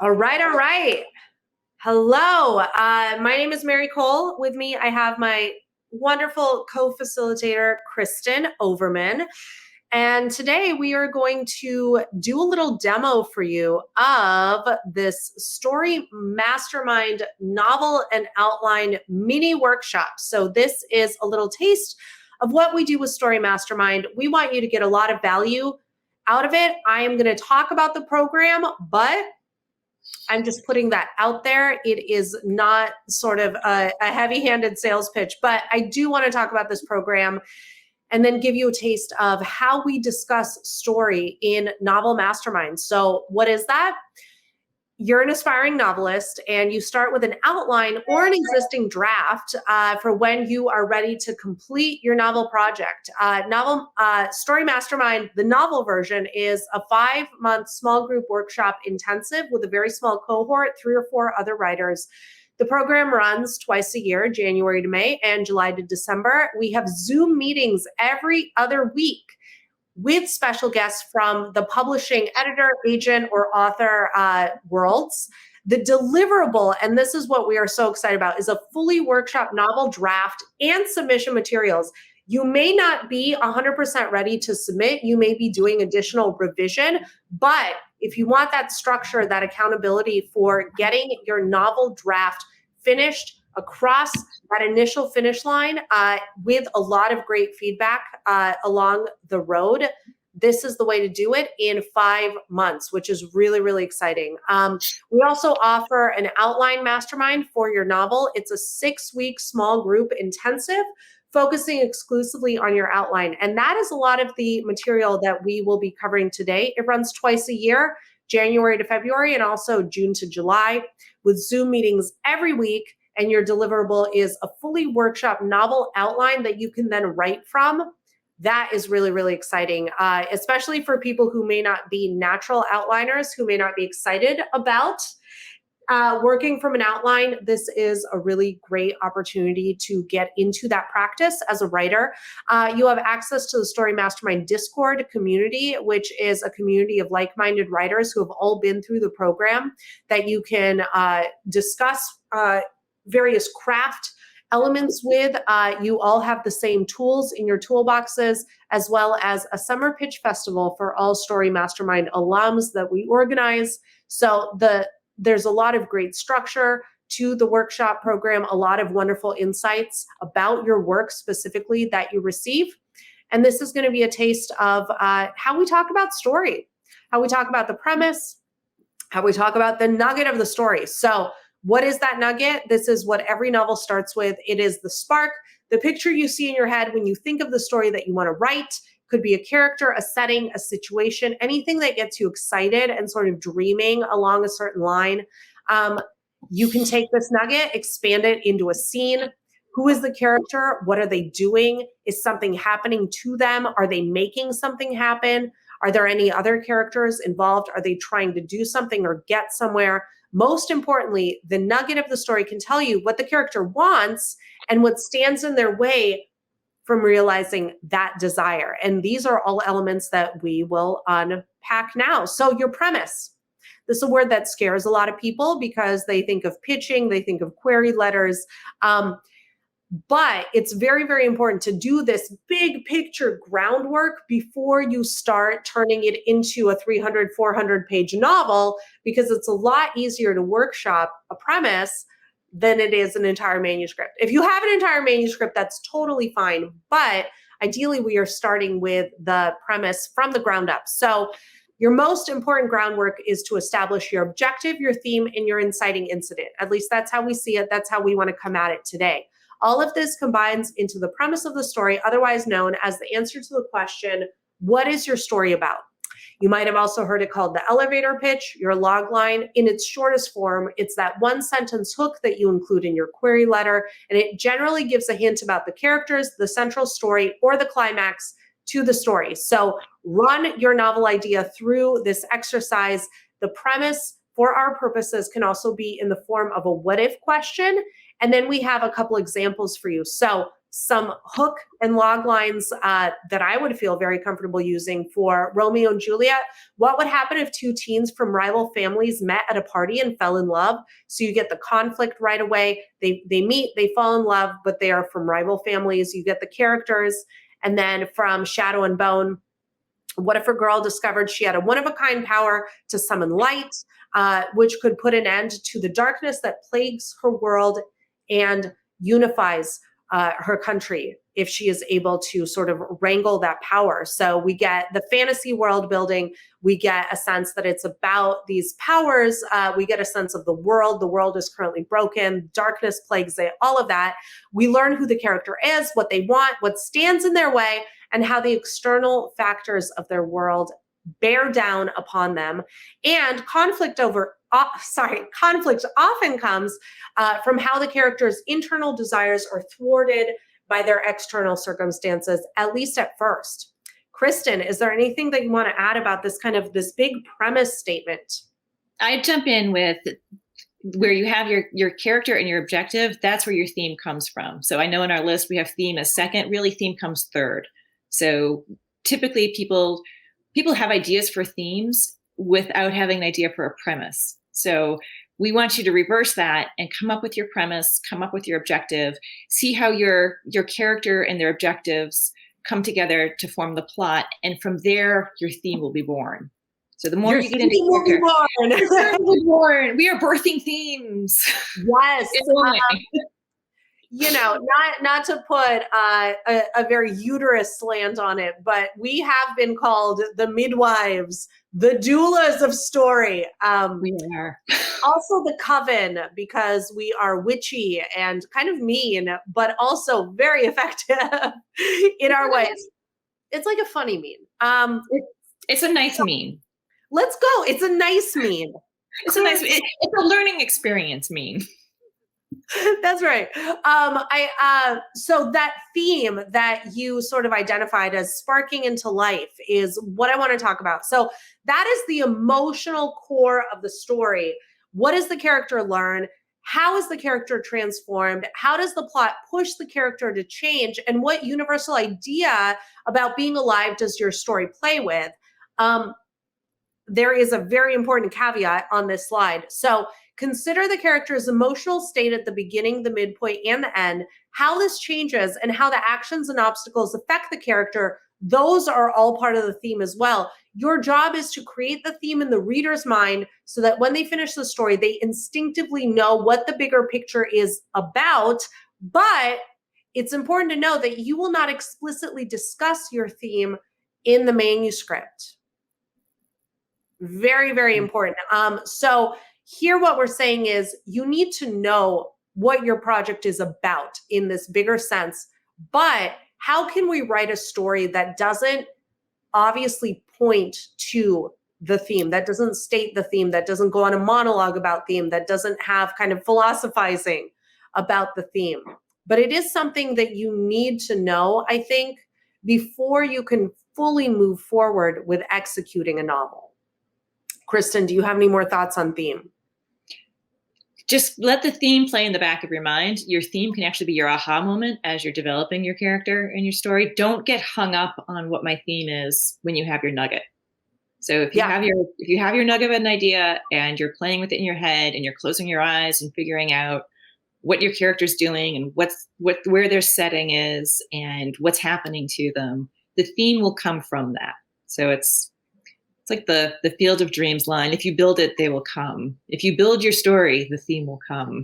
All right, all right. Hello, my name is Mary Cole. With me, I have my wonderful co-facilitator, Kristen Overman. And today we are going to do a little demo for you of this Story Mastermind novel and outline mini workshop. So this is a little taste of what we do with Story Mastermind. We want you to get a lot of value out of it. I am going to talk about the program, but I'm just putting that out there. It is not sort of a heavy-handed sales pitch, but I do want to talk about this program and then give you a taste of how we discuss story in Novel Mastermind. So what is that? You're an aspiring novelist and you start with an outline or an existing draft for when you are ready to complete your novel project. Story Mastermind, the novel version, is a 5-month small group workshop intensive with a very small cohort, 3 or 4 other writers. The program runs twice a year, January to May and July to December. We have Zoom meetings every other week with special guests from the publishing editor, agent, or author worlds. The deliverable, and this is what we are so excited about, is a fully workshop novel draft and submission materials. You may not be 100% ready to submit. You may be doing additional revision, but if you want that structure, that accountability for getting your novel draft finished across that initial finish line with a lot of great feedback along the road, this is the way to do it in 5 months, which is really, really exciting. We also offer an outline mastermind for your novel. It's a 6-week small group intensive focusing exclusively on your outline. And that is a lot of the material that we will be covering today. It runs twice a year, January to February, and also June to July, with Zoom meetings every week. And your deliverable is a fully workshop novel outline that you can then write from. That is really, really exciting, especially for people who may not be natural outliners, who may not be excited about working from an outline. This is a really great opportunity to get into that practice as a writer. You have access to the Story Mastermind Discord community, which is a community of like-minded writers who have all been through the program that you can discuss various craft elements with. You all have the same tools in your toolboxes, as well as a summer pitch festival for all Story Mastermind alums that we organize. So there's a lot of great structure to the workshop program, a lot of wonderful insights about your work specifically that you receive. And this is going to be a taste of how we talk about story, how we talk about the premise, how we talk about the nugget of the story. So what is that nugget? This is what every novel starts with. It is the spark, the picture you see in your head when you think of the story that you want to write. Could be a character, a setting, a situation, anything that gets you excited and sort of dreaming along a certain line. You can take this nugget, expand it into a scene. Who is the character? What are they doing? Is something happening to them? Are they making something happen? Are there any other characters involved? Are they trying to do something or get somewhere? Most importantly, the nugget of the story can tell you what the character wants and what stands in their way from realizing that desire. And these are all elements that we will unpack now. So your premise. This is a word that scares a lot of people because they think of pitching, they think of query letters. But it's very, very important to do this big picture groundwork before you start turning it into a 300, 400 page novel, because it's a lot easier to workshop a premise than it is an entire manuscript. If you have an entire manuscript, that's totally fine. But ideally, we are starting with the premise from the ground up. So your most important groundwork is to establish your objective, your theme, and your inciting incident. At least that's how we see it. That's how we want to come at it today. All of this combines into the premise of the story, otherwise known as the answer to the question, what is your story about? You might have also heard it called the elevator pitch, your log line. In its shortest form, it's that 1-sentence hook that you include in your query letter, and it generally gives a hint about the characters, the central story, or the climax to the story. So run your novel idea through this exercise. The premise, for our purposes, can also be in the form of a what if question. And then we have a couple examples for you. So some hook and log lines that I would feel very comfortable using for Romeo and Juliet. What would happen if two teens from rival families met at a party and fell in love? So you get the conflict right away. They meet, they fall in love, but they are from rival families. You get the characters. And then from Shadow and Bone, what if a girl discovered she had a one-of-a-kind power to summon light, which could put an end to the darkness that plagues her world and unifies her country if she is able to sort of wrangle that power. So we get the fantasy world building. We get a sense that it's about these powers. We get a sense of the world. The world is currently broken. Darkness plagues it, all of that. We learn who the character is, what they want, what stands in their way, and how the external factors of their world bear down upon them. And conflict often comes from how the character's internal desires are thwarted by their external circumstances, at least at first. Kristen, is there anything that you want to add about this big premise statement? I'd jump in with where you have your character and your objective. That's where your theme comes from. So I know in our list we have theme as second. Really, theme comes third. So typically people have ideas for themes without having an idea for a premise. So we want you to reverse that and come up with your premise, come up with your objective, see how your character and their objectives come together to form the plot. And from there, your theme will be born. So the more you get into character, will be born. We are birthing themes. Yes. Not to put a very uterus slant on it, but we have been called the midwives, the doulas of story. We are. Also the coven, because we are witchy and kind of mean, but also very effective in our ways. It's like a funny mean. It's a nice mean. Let's go. It's a nice mean. It's a learning experience mean. That's right. So that theme that you sort of identified as sparking into life is what I want to talk about. So that is the emotional core of the story. What does the character learn? How is the character transformed? How does the plot push the character to change? And what universal idea about being alive does your story play with? There is a very important caveat on this slide. So consider the character's emotional state at the beginning, the midpoint, and the end, how this changes and how the actions and obstacles affect the character. Those are all part of the theme as well. Your job is to create the theme in the reader's mind so that when they finish the story, they instinctively know what the bigger picture is about. But it's important to know that you will not explicitly discuss your theme in the manuscript. Very, very important. So here what we're saying is you need to know what your project is about in this bigger sense, but how can we write a story that doesn't obviously point to the theme, that doesn't state the theme, that doesn't go on a monologue about theme, that doesn't have kind of philosophizing about the theme. But it is something that you need to know, I think, before you can fully move forward with executing a novel. Kristen, do you have any more thoughts on theme? Just let the theme play in the back of your mind. Your theme can actually be your aha moment as you're developing your character and your story. Don't get hung up on what my theme is when you have your nugget. So if you have your nugget of an idea and you're playing with it in your head and you're closing your eyes and figuring out what your character's doing and where their setting is and what's happening to them, the theme will come from that. So it's like the Field of Dreams line. If you build it, they will come. If you build your story, the theme will come.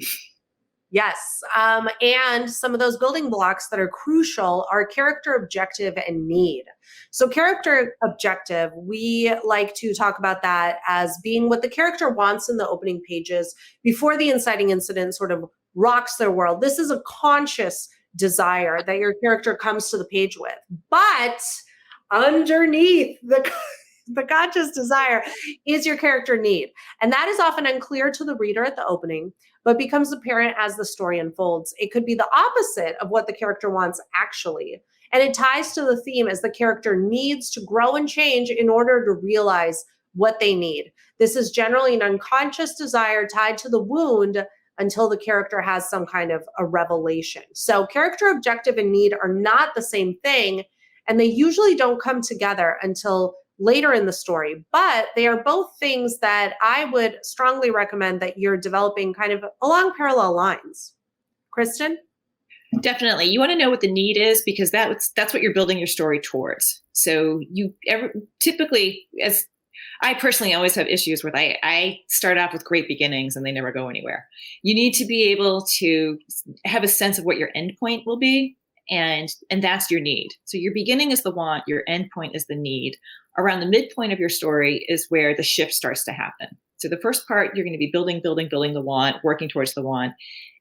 Yes. And some of those building blocks that are crucial are character objective and need. So character objective, we like to talk about that as being what the character wants in the opening pages before the inciting incident sort of rocks their world. This is a conscious desire that your character comes to the page with. But underneath the conscious desire is your character need. And that is often unclear to the reader at the opening, but becomes apparent as the story unfolds. It could be the opposite of what the character wants actually. And it ties to the theme as the character needs to grow and change in order to realize what they need. This is generally an unconscious desire tied to the wound until the character has some kind of a revelation. So character objective and need are not the same thing, and they usually don't come together until later in the story, but they are both things that I would strongly recommend that you're developing kind of along parallel lines. Kristen? Definitely. You want to know what the need is, because that's what you're building your story towards. So typically, as I personally always have issues with, I start off with great beginnings and they never go anywhere. You need to be able to have a sense of what your end point will be, and that's your need. So your beginning is the want, your end point is the need. Around the midpoint of your story is where the shift starts to happen. So the first part, you're going to be building the want, working towards the want.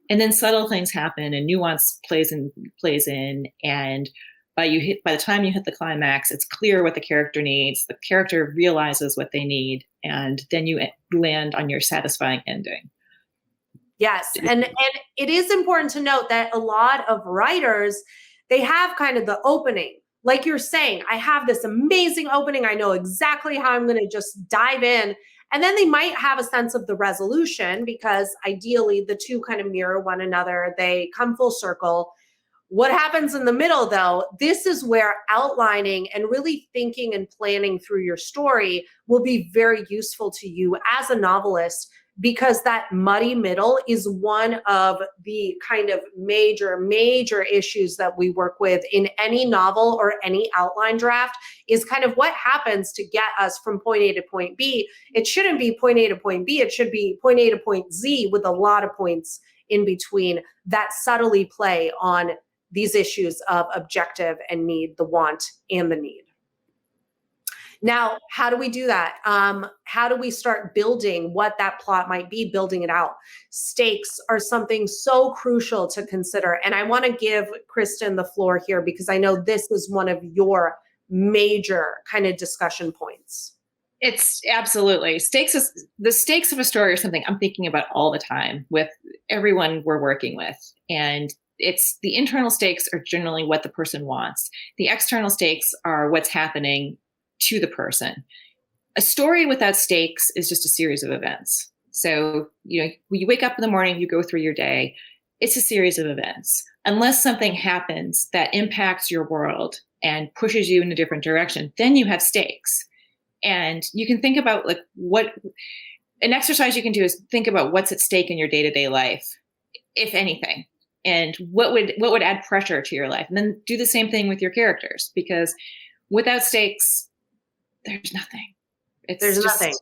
And then subtle things happen and nuance plays in. And by the time you hit the climax, it's clear what the character needs. The character realizes what they need, and then you land on your satisfying ending. Yes. And it is important to note that a lot of writers, they have kind of the opening. Like you're saying, I have this amazing opening. I know exactly how I'm going to just dive in. And then they might have a sense of the resolution, because ideally the two kind of mirror one another. They come full circle. What happens in the middle, though, this is where outlining and really thinking and planning through your story will be very useful to you as a novelist, because that muddy middle is one of the kind of major issues that we work with in any novel or any outline draft, is kind of what happens to get us from point A to point B. It shouldn't be point A to point B. It should be point A to point Z with a lot of points in between that subtly play on these issues of objective and need, the want and the need. Now, how do we do that? How do we start building what that plot might be, building it out? Stakes are something so crucial to consider. And I want to give Kristen the floor here, because I know this is one of your major kind of discussion points. It's absolutely the stakes of a story are something I'm thinking about all the time with everyone we're working with. And it's the internal stakes are generally what the person wants. The external stakes are what's happening to the person. A story without stakes is just a series of events. So, when you wake up in the morning, you go through your day, it's a series of events. Unless something happens that impacts your world and pushes you in a different direction, then you have stakes. And you can think about what an exercise you can do is think about what's at stake in your day-to-day life, if anything, and what would add pressure to your life. And then do the same thing with your characters, because without stakes, there's nothing. There's nothing.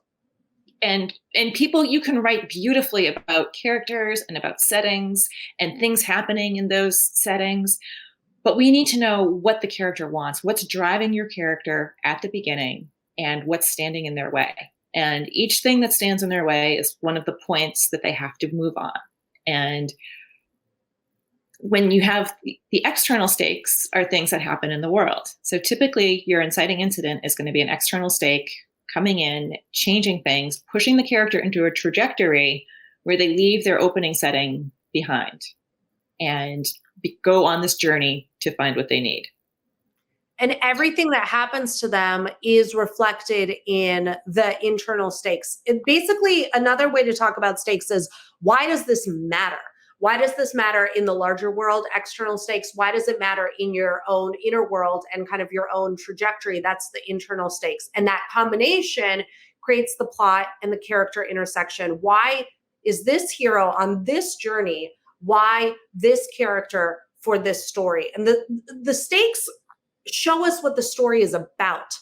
And people, you can write beautifully about characters and about settings and things happening in those settings, but we need to know what the character wants, what's driving your character at the beginning, and what's standing in their way. And each thing that stands in their way is one of the points that they have to move on. And when you have the external stakes are things that happen in the world. So typically your inciting incident is going to be an external stake coming in, changing things, pushing the character into a trajectory where they leave their opening setting behind and go on this journey to find what they need. And everything that happens to them is reflected in the internal stakes. Basically, another way to talk about stakes is, why does this matter? Why does this matter in the larger world, external stakes? Why does it matter in your own inner world and kind of your own trajectory? That's the internal stakes. And that combination creates the plot and the character intersection. Why is this hero on this journey? Why this character for this story? And the stakes show us what the story is about.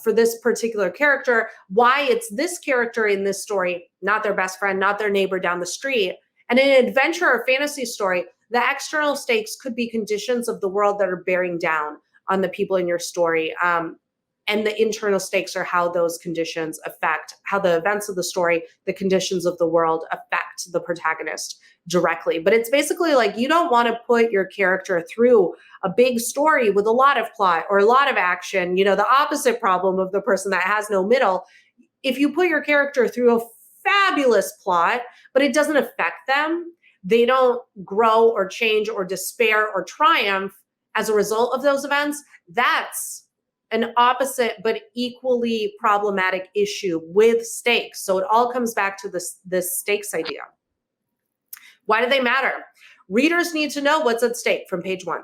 For this particular character, why it's this character in this story, not their best friend, not their neighbor down the street. And in an adventure or fantasy story, the external stakes could be conditions of the world that are bearing down on the people in your story. And the internal stakes are how those conditions affect, how the events of the story, the conditions of the world affect the protagonist directly. But it's basically like, you don't want to put your character through a big story with a lot of plot or a lot of action, the opposite problem of the person that has no middle. If you put your character through a fabulous plot, but it doesn't affect them, they don't grow or change or despair or triumph as a result of those events, that's an opposite but equally problematic issue with stakes. So it all comes back to this stakes idea. Why do they matter? Readers need to know what's at stake from page 1.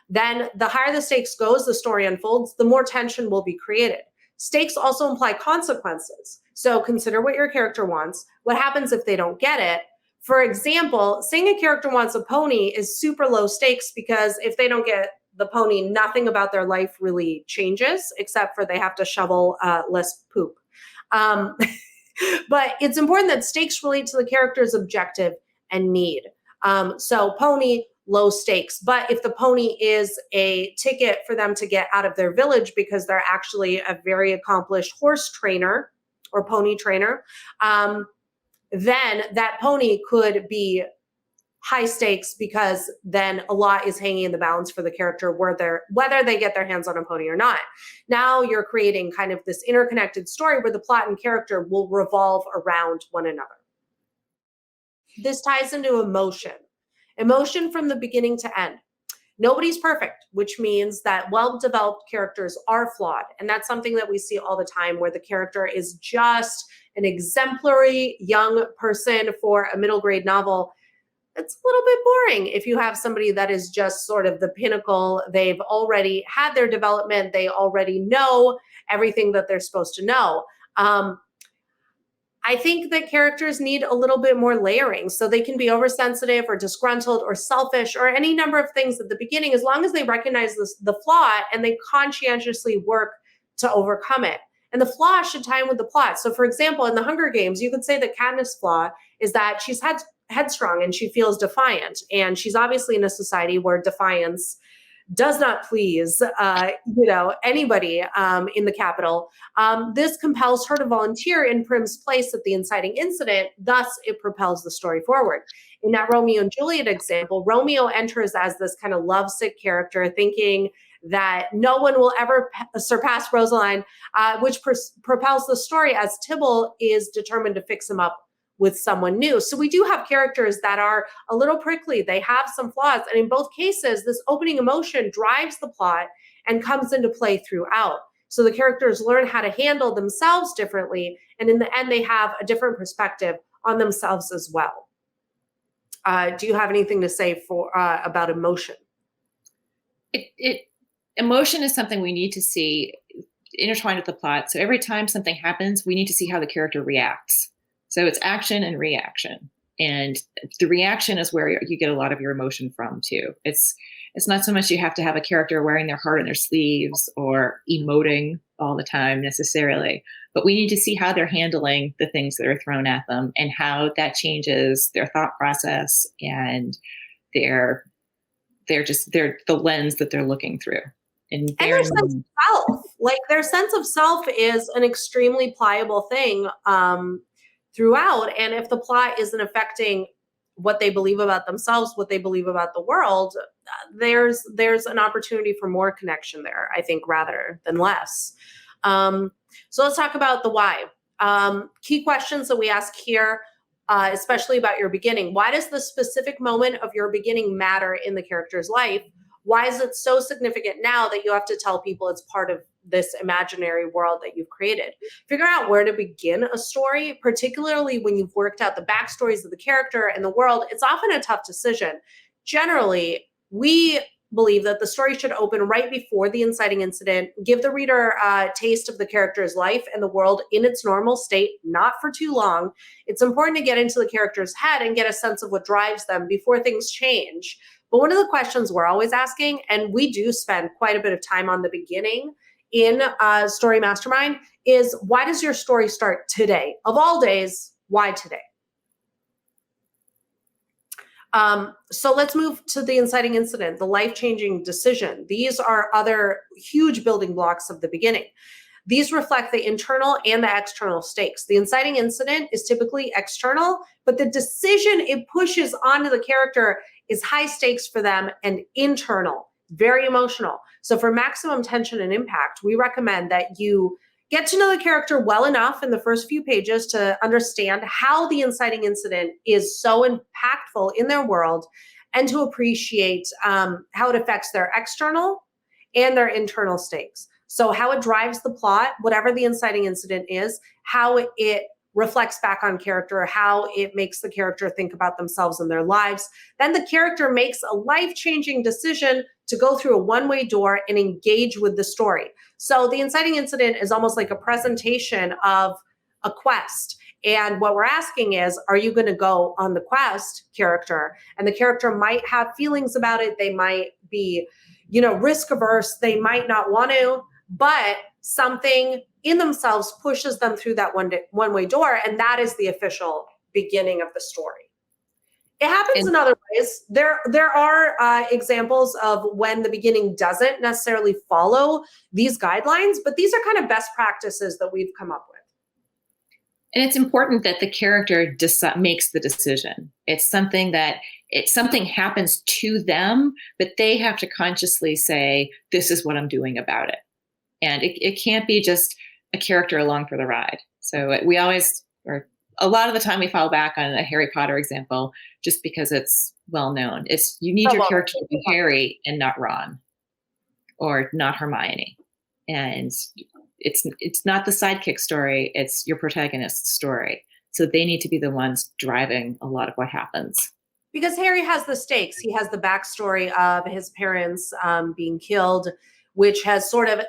Then the higher the stakes goes, the story unfolds, the more tension will be created. Stakes also imply consequences. So consider what your character wants. What happens if they don't get it? For example, saying a character wants a pony is super low stakes because if they don't get the pony, nothing about their life really changes, except for they have to shovel less poop. But it's important that stakes relate to the character's objective and need. So pony, low stakes. But if the pony is a ticket for them to get out of their village because they're actually a very accomplished horse trainer or pony trainer, then that pony could be high stakes because then a lot is hanging in the balance for the character whether they get their hands on a pony or not. Now you're creating kind of this interconnected story where the plot and character will revolve around one another. This ties into emotion. Emotion from the beginning to end. Nobody's perfect, which means that well-developed characters are flawed. And that's something that we see all the time where the character is just an exemplary young person for a middle grade novel. It's a little bit boring if you have somebody that is just sort of the pinnacle. They've already had their development. They already know everything that they're supposed to know. I think that characters need a little bit more layering, so they can be oversensitive or disgruntled or selfish or any number of things at the beginning, as long as they recognize the flaw and they conscientiously work to overcome it. And the flaw should tie in with the plot. So for example, in the Hunger Games, you could say that Katniss' flaw is that she's headstrong and she feels defiant. And she's obviously in a society where defiance does not please, anybody in the capital. This compels her to volunteer in Prim's place at the inciting incident. Thus, it propels the story forward. In that Romeo and Juliet example, Romeo enters as this kind of lovesick character, thinking that no one will ever surpass Rosaline, which propels the story as Tybalt is determined to fix him up with someone new. So we do have characters that are a little prickly. They have some flaws. And in both cases, this opening emotion drives the plot and comes into play throughout. So the characters learn how to handle themselves differently. And in the end, they have a different perspective on themselves as well. Do you have anything to say about emotion? Emotion is something we need to see intertwined with the plot. So every time something happens, we need to see how the character reacts. So it's action and reaction. And the reaction is where you get a lot of your emotion from too. It's not so much you have to have a character wearing their heart on their sleeves or emoting all the time necessarily, but we need to see how they're handling the things that are thrown at them and how that changes their thought process and the lens that they're looking through. And their sense of self. Like their sense of self is an extremely pliable thing throughout. And if the plot isn't affecting what they believe about themselves, what they believe about the world, there's an opportunity for more connection there, I think, rather than less. So let's talk about the why. Key questions that we ask here, especially about your beginning. Why does the specific moment of your beginning matter in the character's life? Why is it so significant now that you have to tell people it's part of this imaginary world that you've created? Figure out where to begin a story, particularly when you've worked out the backstories of the character and the world. It's often a tough decision. Generally, we believe that the story should open right before the inciting incident, give the reader a taste of the character's life and the world in its normal state, not for too long. It's important to get into the character's head and get a sense of what drives them before things change. But one of the questions we're always asking, and we do spend quite a bit of time on the beginning in Story Mastermind, is why does your story start today? Of all days, why today? So let's move to the inciting incident, the life-changing decision. These are other huge building blocks of the beginning. These reflect the internal and the external stakes. The inciting incident is typically external, but the decision it pushes onto the character is high stakes for them and internal, very emotional. So for maximum tension and impact, we recommend that you get to know the character well enough in the first few pages to understand how the inciting incident is so impactful in their world and to appreciate how it affects their external and their internal stakes. So how it drives the plot, whatever the inciting incident is, how it reflects back on character, how it makes the character think about themselves and their lives. Then the character makes a life-changing decision to go through a one-way door and engage with the story. So the inciting incident is almost like a presentation of a quest. And what we're asking is, are you going to go on the quest, character? And the character might have feelings about it. They might be, risk averse. They might not want to, but something in themselves pushes them through that one-way door. And that is the official beginning of the story. It happens in other ways. There are examples of when the beginning doesn't necessarily follow these guidelines, but these are kind of best practices that we've come up with. And it's important that the character makes the decision. It's something happens to them, but they have to consciously say, this is what I'm doing about it. And it can't be just a character along for the ride. So we always, or a lot of the time we fall back on a Harry Potter example, just because it's well known. You need your character to be Harry and not Ron, or not Hermione. And it's not the sidekick story, it's your protagonist's story. So they need to be the ones driving a lot of what happens. Because Harry has the stakes. He has the backstory of his parents being killed, which has sort of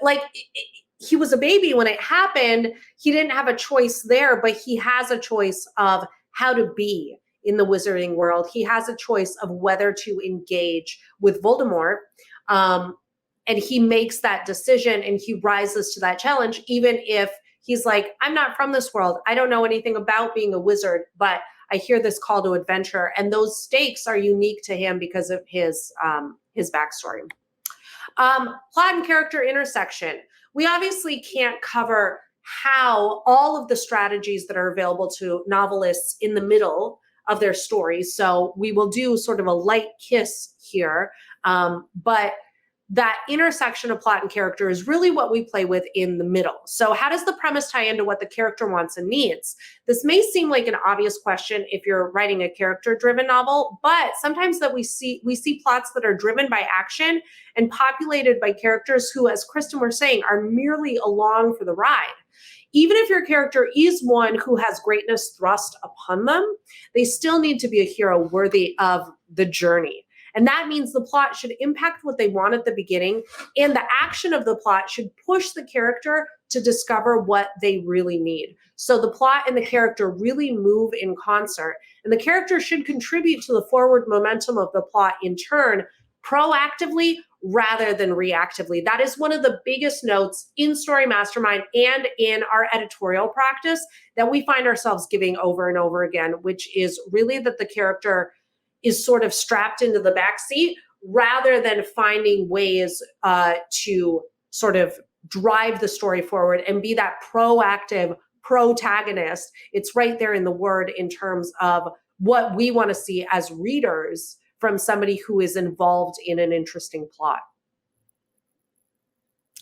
he was a baby when it happened. He didn't have a choice there, but he has a choice of how to be in the wizarding world. He has a choice of whether to engage with Voldemort. And he makes that decision and he rises to that challenge, even if he's like, I'm not from this world. I don't know anything about being a wizard, but I hear this call to adventure. And those stakes are unique to him because of his backstory. Plot and character intersection. We obviously can't cover how all of the strategies that are available to novelists in the middle of their stories. So we will do sort of a light kiss here, but that intersection of plot and character is really what we play with in the middle. So how does the premise tie into what the character wants and needs? This may seem like an obvious question if you're writing a character-driven novel, but sometimes that we see plots that are driven by action and populated by characters who, as Kristen was saying, are merely along for the ride. Even if your character is one who has greatness thrust upon them, they still need to be a hero worthy of the journey. And that means the plot should impact what they want at the beginning, and the action of the plot should push the character to discover what they really need. So the plot and the character really move in concert, and the character should contribute to the forward momentum of the plot in turn, proactively rather than reactively. That is one of the biggest notes in Story Mastermind and in our editorial practice that we find ourselves giving over and over again, which is really that the character is sort of strapped into the back seat rather than finding ways to sort of drive the story forward and be that proactive protagonist. It's right there in the word in terms of what we want to see as readers from somebody who is involved in an interesting plot.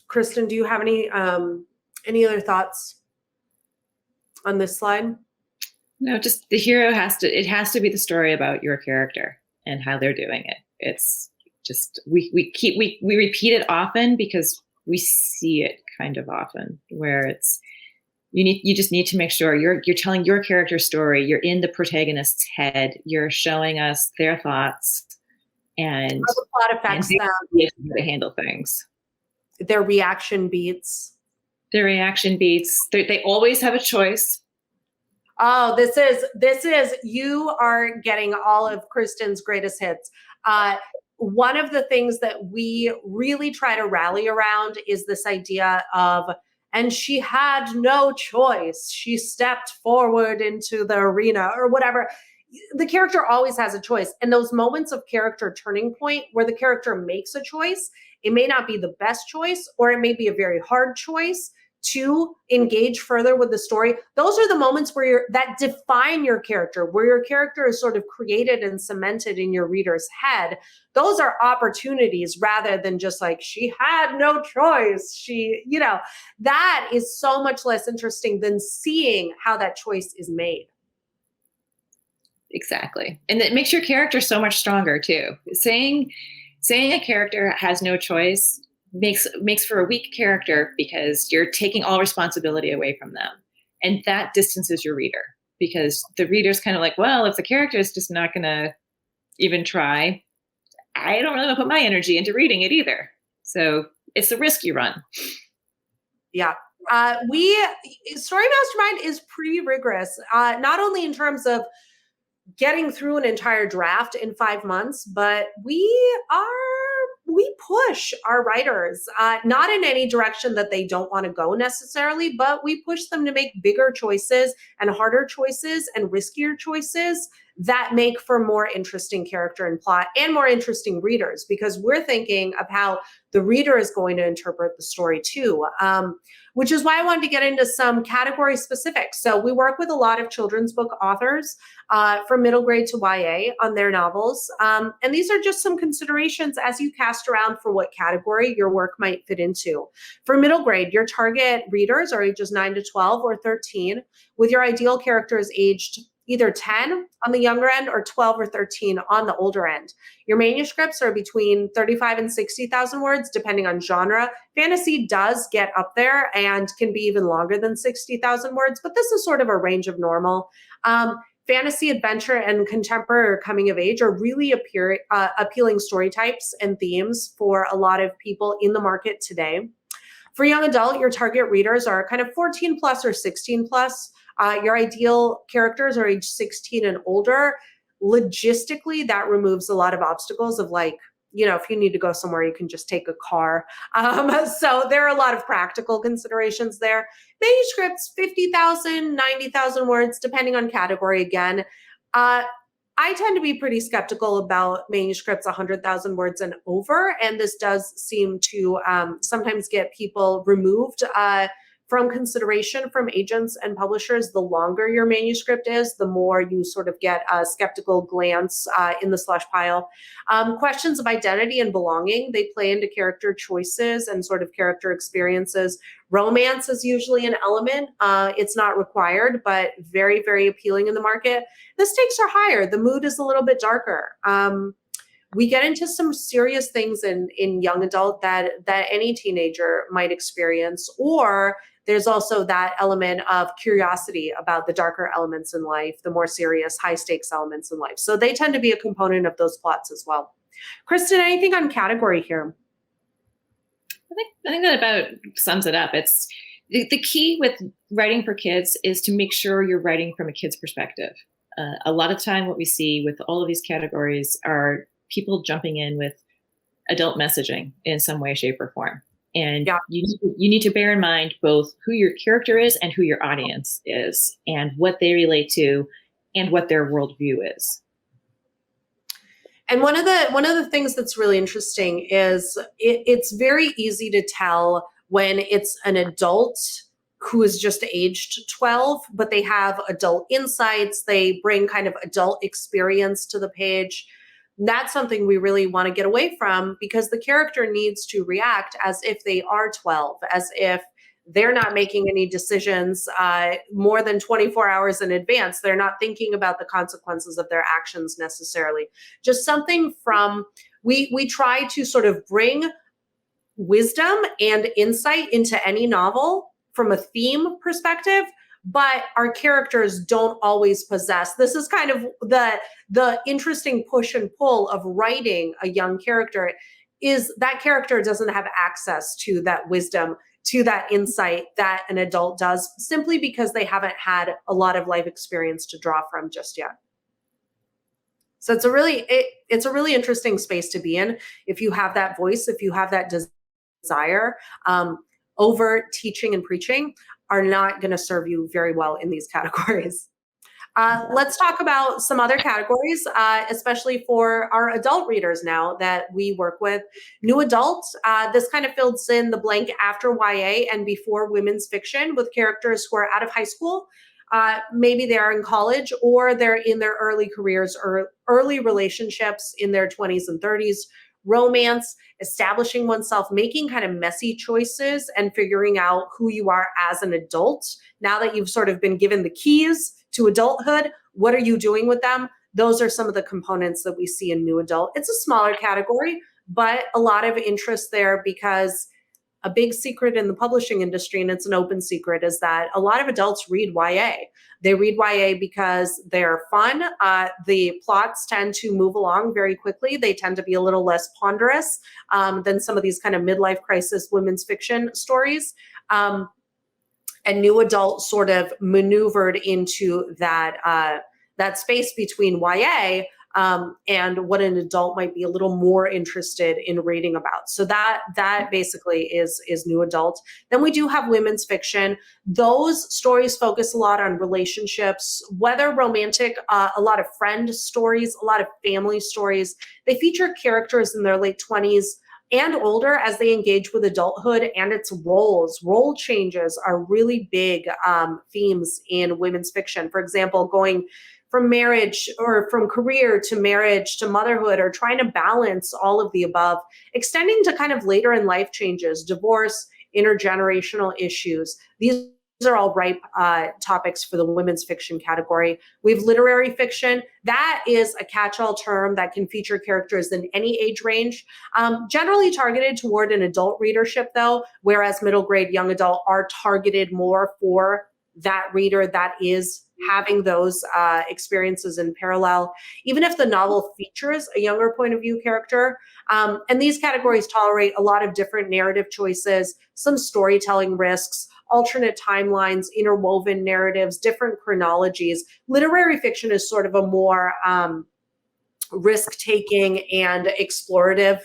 Kristen, do you have any other thoughts on this slide? No, just the hero it has to be the story about your character and how they're doing it. It's just, we repeat it often because we see it kind of often, where it's, you just need to make sure you're telling your character's story. You're in the protagonist's head. You're showing us their thoughts and how the plot affects them. To handle things. Their reaction beats. They always have a choice. Oh, this is, you are getting all of Kristen's greatest hits. One of the things that we really try to rally around is this idea of, and she had no choice. She stepped forward into the arena or whatever. The character always has a choice. And those moments of character turning point where the character makes a choice, it may not be the best choice, or it may be a very hard choice to engage further with the story. Those are the moments that define your character, where your character is sort of created and cemented in your reader's head. Those are opportunities rather than just like, she had no choice. That is so much less interesting than seeing how that choice is made. Exactly. And it makes your character so much stronger too. Saying a character has no choice makes for a weak character because you're taking all responsibility away from them. And that distances your reader, because the reader's kind of like, well, if the character is just not going to even try, I don't really want to put my energy into reading it either. So it's the risk you run. Yeah. Story Mastermind is pretty rigorous, not only in terms of getting through an entire draft in 5 months, but we push our writers, not in any direction that they don't want to go necessarily, but we push them to make bigger choices and harder choices and riskier choices that make for more interesting character and plot and more interesting readers, because we're thinking of how the reader is going to interpret the story too. Which is why I wanted to get into some category specifics. So we work with a lot of children's book authors from middle grade to YA on their novels. And these are just some considerations as you cast around for what category your work might fit into. For middle grade, your target readers are ages 9 to 12 or 13, with your ideal characters aged either 10 on the younger end or 12 or 13 on the older end. Your manuscripts are between 35 and 60,000 words, depending on genre. Fantasy does get up there and can be even longer than 60,000 words, but this is sort of a range of normal. Fantasy, adventure, and contemporary or coming of age are really appealing story types and themes for a lot of people in the market today. For young adult, your target readers are kind of 14 plus or 16 plus. Your ideal characters are age 16 and older. Logistically, that removes a lot of obstacles of like, if you need to go somewhere, you can just take a car. So there are a lot of practical considerations there. Manuscripts, 50,000, 90,000 words, depending on category again. I tend to be pretty skeptical about manuscripts 100,000 words and over, and this does seem to sometimes get people removed from consideration from agents and publishers. The longer your manuscript is, the more you sort of get a skeptical glance in the slush pile. Questions of identity and belonging, they play into character choices and sort of character experiences. Romance is usually an element. It's not required, but very, very appealing in the market. The stakes are higher. The mood is a little bit darker. We get into some serious things in young adult that any teenager might experience, or there's also that element of curiosity about the darker elements in life, the more serious, high stakes elements in life. So they tend to be a component of those plots as well. Kristen, anything on category here? I think that about sums it up. It's the key with writing for kids is to make sure you're writing from a kid's perspective. A lot of time what we see with all of these categories are people jumping in with adult messaging in some way, shape, or form. And you need to bear in mind both who your character is and who your audience is, and what they relate to and what their worldview is. And one of the things that's really interesting is it's very easy to tell when it's an adult who is just aged 12, but they have adult insights, they bring kind of adult experience to the page. That's something we really want to get away from, because the character needs to react as if they are 12, as if they're not making any decisions more than 24 hours in advance. They're not thinking about the consequences of their actions necessarily. Just something from, we try to sort of bring wisdom and insight into any novel from a theme perspective, but our characters don't always possess. This is kind of the interesting push and pull of writing a young character, is that character doesn't have access to that wisdom, to that insight that an adult does, simply because they haven't had a lot of life experience to draw from just yet. So it's a really interesting space to be in if you have that voice, if you have that desire. Over teaching and preaching are not going to serve you very well in these categories. Let's talk about some other categories, especially for our adult readers now that we work with. New adult, this kind of fills in the blank after YA and before women's fiction, with characters who are out of high school. Maybe they are in college, or they're in their early careers or early relationships in their 20s and 30s. Romance, establishing oneself, making kind of messy choices and figuring out who you are as an adult. Now that you've sort of been given the keys to adulthood, what are you doing with them? Those are some of the components that we see in new adult. It's a smaller category, but a lot of interest there because a big secret in the publishing industry, and it's an open secret, is that a lot of adults read YA. They read YA because they're fun. The plots tend to move along very quickly. They tend to be a little less ponderous than some of these kind of midlife crisis women's fiction stories. And new adult sort of maneuvered into that that space between YA and what an adult might be a little more interested in reading about. So that basically is new adult. Then we do have women's fiction. Those stories focus a lot on relationships, whether romantic, a lot of friend stories, a lot of family stories. They feature characters in their late 20s and older as they engage with adulthood and its roles. Role changes are really big themes in women's fiction. For example, going from marriage or from career to marriage to motherhood, or trying to balance all of the above, extending to kind of later in life changes, divorce, intergenerational issues. These are all ripe topics for the women's fiction category. We have literary fiction. That is a catch-all term that can feature characters in any age range, generally targeted toward an adult readership though, whereas middle grade, young adult are targeted more for that reader that is having those experiences in parallel, even if the novel features a younger point of view character. And these categories tolerate a lot of different narrative choices, some storytelling risks, alternate timelines, interwoven narratives, different chronologies. Literary fiction is sort of a more risk-taking and explorative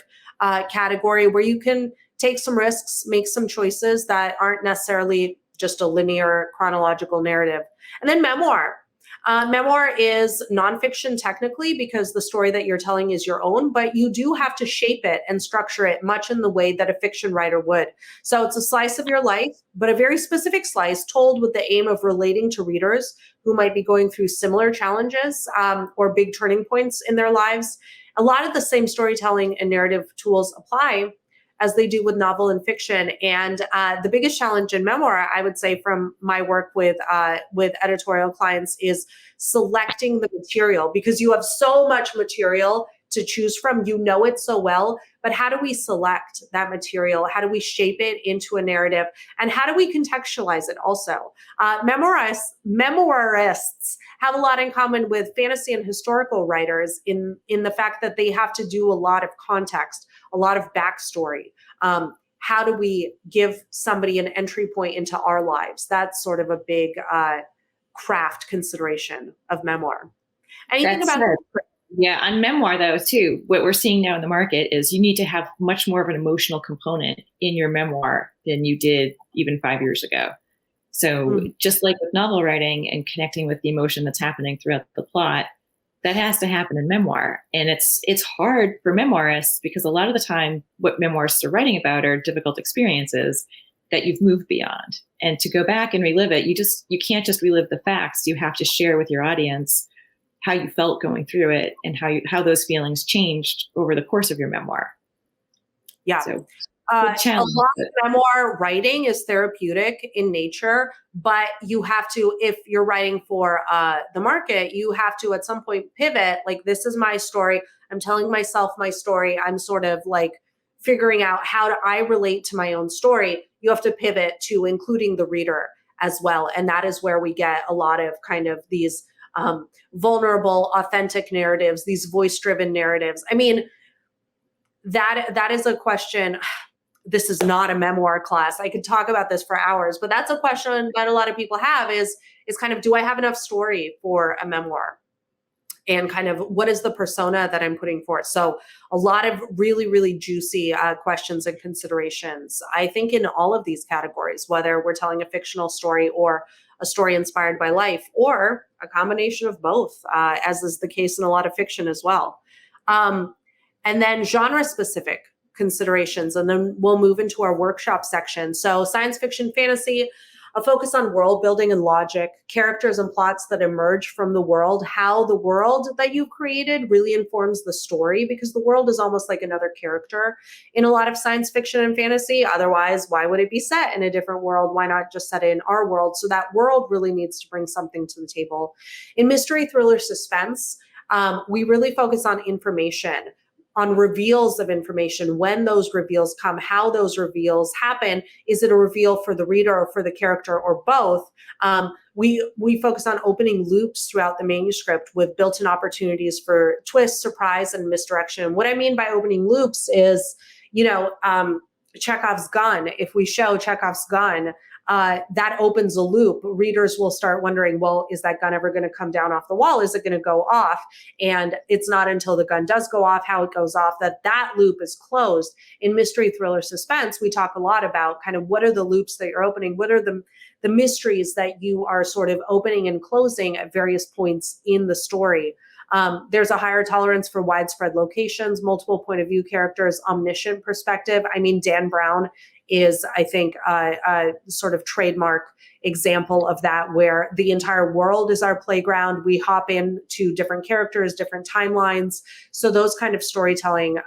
category where you can take some risks, make some choices that aren't necessarily just a linear chronological narrative. And then memoir. Memoir is nonfiction technically because the story that you're telling is your own, but you do have to shape it and structure it much in the way that a fiction writer would. So it's a slice of your life, but a very specific slice told with the aim of relating to readers who might be going through similar challenges or big turning points in their lives. A lot of the same storytelling and narrative tools apply as they do with novel and fiction. And the biggest challenge in memoir, I would say from my work with editorial clients, is selecting the material, because you have so much material to choose from. You know it so well, but how do we select that material? How do we shape it into a narrative? And how do we contextualize it also? Memoirists have a lot in common with fantasy and historical writers in the fact that they have to do a lot of context, a lot of backstory. How do we give somebody an entry point into our lives? That's sort of a big craft consideration of memoir. Anything about that? Yeah, on memoir though too, what we're seeing now in the market is you need to have much more of an emotional component in your memoir than you did even 5 years ago. So just like with novel writing and connecting with the emotion that's happening throughout the plot, that has to happen in memoir. And it's hard for memoirists because a lot of the time what memoirists are writing about are difficult experiences that you've moved beyond. And to go back and relive it, you can't just relive the facts. You have to share with your audience how you felt going through it and how those feelings changed over the course of your memoir. Yeah. So, a lot of memoir writing is therapeutic in nature, but you have to, if you're writing for the market, you have to at some point pivot. Like, this is my story. I'm telling myself my story. I'm sort of like figuring out how do I relate to my own story. You have to pivot to including the reader as well. And that is where we get a lot of kind of these vulnerable, authentic narratives, these voice-driven narratives. I mean, that is a question. This is not a memoir class. I could talk about this for hours, but that's a question that a lot of people have is kind of, do I have enough story for a memoir? And kind of what is the persona that I'm putting forth? So a lot of really, really juicy questions and considerations, I think, in all of these categories, whether we're telling a fictional story or a story inspired by life, or a combination of both, as is the case in a lot of fiction as well. And then genre-specific considerations, and then we'll move into our workshop section. So science fiction, fantasy, a focus on world building and logic, characters and plots that emerge from the world, how the world that you've created really informs the story, because the world is almost like another character in a lot of science fiction and fantasy. Otherwise, why would it be set in a different world? Why not just set it in our world? So that world really needs to bring something to the table. In mystery, thriller, suspense, we really focus on information. on reveals of information, when those reveals come, how those reveals happen. Is it a reveal for the reader or for the character, or both? We focus on opening loops throughout the manuscript with built-in opportunities for twist, surprise, and misdirection. What I mean by opening loops is, Chekhov's gun. If we show Chekhov's gun, that opens a loop. Readers will start wondering, well, is that gun ever going to come down off the wall? Is it going to go off? And it's not until the gun does go off, how it goes off, that loop is closed. In mystery, thriller, suspense, we talk a lot about kind of what are the loops that you're opening? What are the mysteries that you are sort of opening and closing at various points in the story? There's a higher tolerance for widespread locations, multiple point of view characters, omniscient perspective. I mean, Dan Brown is, I think, a sort of trademark example of that, where the entire world is our playground. We hop into different characters, different timelines. So those kind of storytelling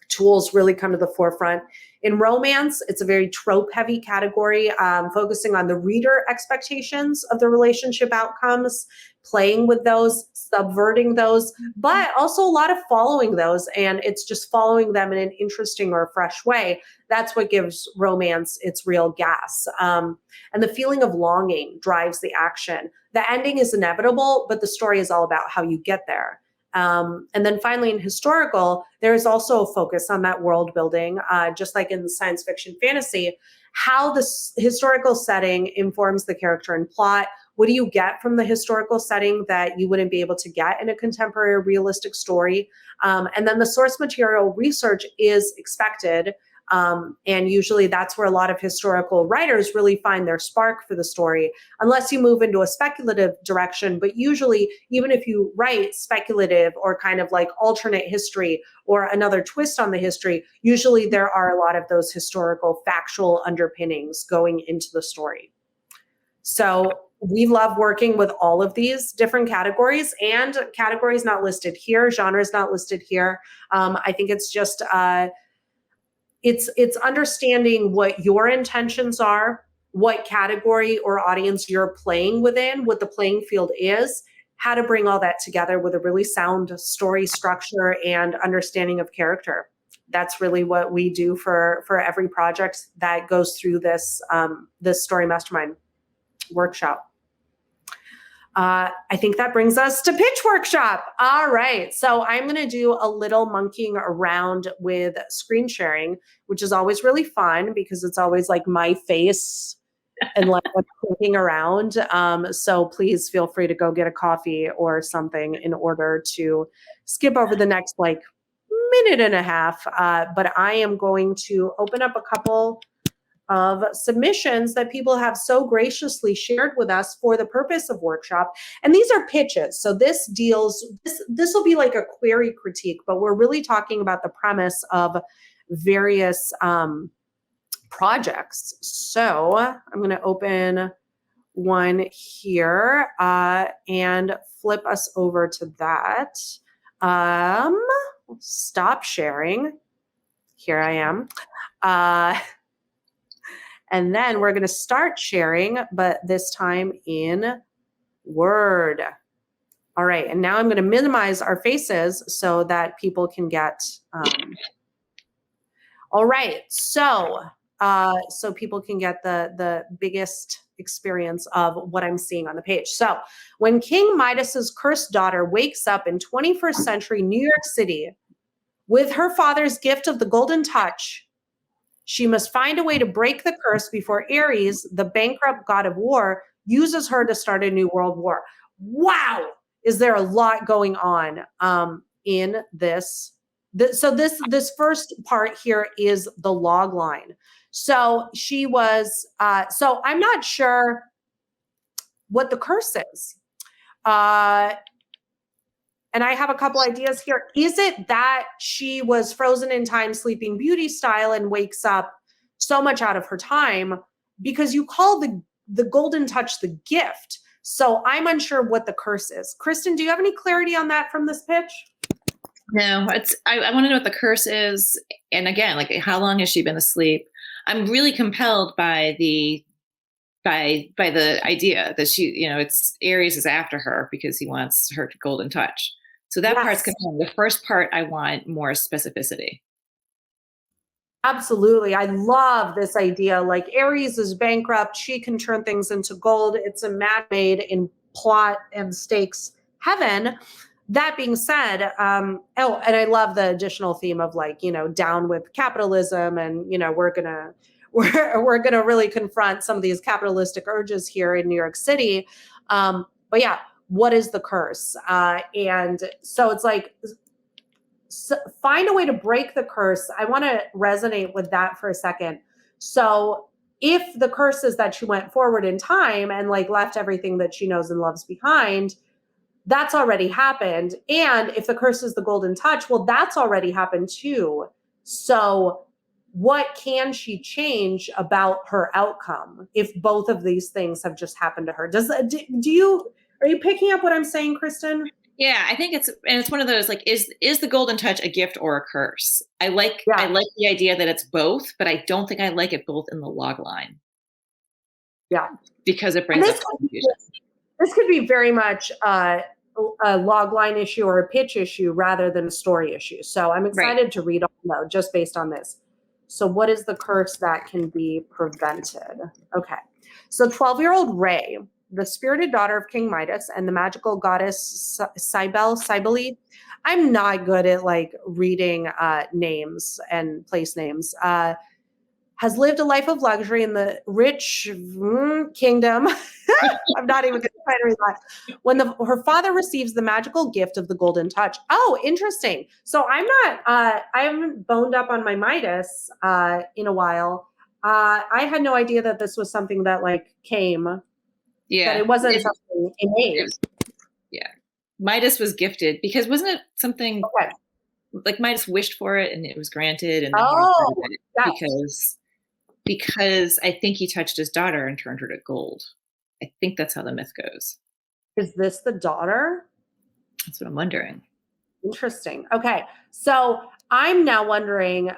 tools really come to the forefront. In romance, it's a very trope-heavy category, focusing on the reader expectations of the relationship outcomes, playing with those, subverting those, but also a lot of following those. And it's just following them in an interesting or fresh way. That's what gives romance its real gas. And the feeling of longing drives the action. The ending is inevitable, but the story is all about how you get there. And then finally, in historical, there is also a focus on that world building, just like in science fiction fantasy, how the historical setting informs the character and plot. What do you get from the historical setting that you wouldn't be able to get in a contemporary realistic story? And then the source material research is expected. And usually that's where a lot of historical writers really find their spark for the story, unless you move into a speculative direction. But usually, even if you write speculative or kind of like alternate history or another twist on the history, usually there are a lot of those historical factual underpinnings going into the story. So we love working with all of these different categories, and categories not listed here, genres not listed here. I think it's just it's understanding what your intentions are, what category or audience you're playing within, what the playing field is, how to bring all that together with a really sound story structure and understanding of character. That's really what we do for every project that goes through this Story Mastermind workshop. I think that brings us to pitch workshop. All right. So I'm going to do a little monkeying around with screen sharing, which is always really fun because it's always like my face and like clicking around. So please feel free to go get a coffee or something in order to skip over the next like minute and a half. But I am going to open up a couple of submissions that people have so graciously shared with us for the purpose of workshop. And these are pitches. So this will be like a query critique, but we're really talking about the premise of various projects. So I'm going to open one here and flip us over to that. Stop sharing. Here I am. And then we're going to start sharing, but this time in Word. All right. And now I'm going to minimize our faces so that people can get. All right. So people can get the biggest experience of what I'm seeing on the page. So when King Midas's cursed daughter wakes up in 21st century New York City with her father's gift of the golden touch, she must find a way to break the curse before Ares, the bankrupt god of war, uses her to start a new world war. Wow! Is there a lot going on in this? So this first part here is the log line. So she was, so I'm not sure what the curse is. And I have a couple ideas here. Is it that she was frozen in time, Sleeping Beauty style, and wakes up so much out of her time? Because you call the golden touch the gift. So I'm unsure what the curse is. Kristen, do you have any clarity on that from this pitch? No, I want to know what the curse is. And again, like how long has she been asleep? I'm really compelled by the idea that she, it's Ares is after her because he wants her golden touch. So that part's Yes. compelling. The first part, I want more specificity. Absolutely. I love this idea. Like Aries is bankrupt. She can turn things into gold. It's a match made in plot and stakes heaven. That being said, and I love the additional theme of like, down with capitalism and, we're gonna really confront some of these capitalistic urges here in New York City. But yeah, what is the curse? And so it's like, find a way to break the curse. I want to resonate with that for a second. So if the curse is that she went forward in time and like left everything that she knows and loves behind, that's already happened. And if the curse is the golden touch, well, that's already happened too. So what can she change about her outcome if both of these things have just happened to her? Are you picking up what I'm saying, Kristen? Yeah, I think it's one of those like, is the golden touch a gift or a curse? I like the idea that it's both, but I don't think I like it both in the log line. Yeah, because it brings up confusion. This could be very much a log line issue or a pitch issue rather than a story issue. So I'm excited to read all just based on this. So what is the curse that can be prevented? Okay. So 12-year-old Ray, the spirited daughter of King Midas and the magical goddess Cybele. I'm not good at like reading names and place names. Has lived a life of luxury in the rich kingdom. I'm not even going to try to read that. When her father receives the magical gift of the golden touch. Oh, interesting. So I haven't boned up on my Midas in a while. I had no idea that this was something that like came. Yeah. That it wasn't something innate. Yeah. Midas was gifted because wasn't it something like Midas wished for it and it was granted and then he it because I think he touched his daughter and turned her to gold. I think that's how the myth goes. Is this the daughter? That's what I'm wondering. Interesting. Okay. So I'm now wondering,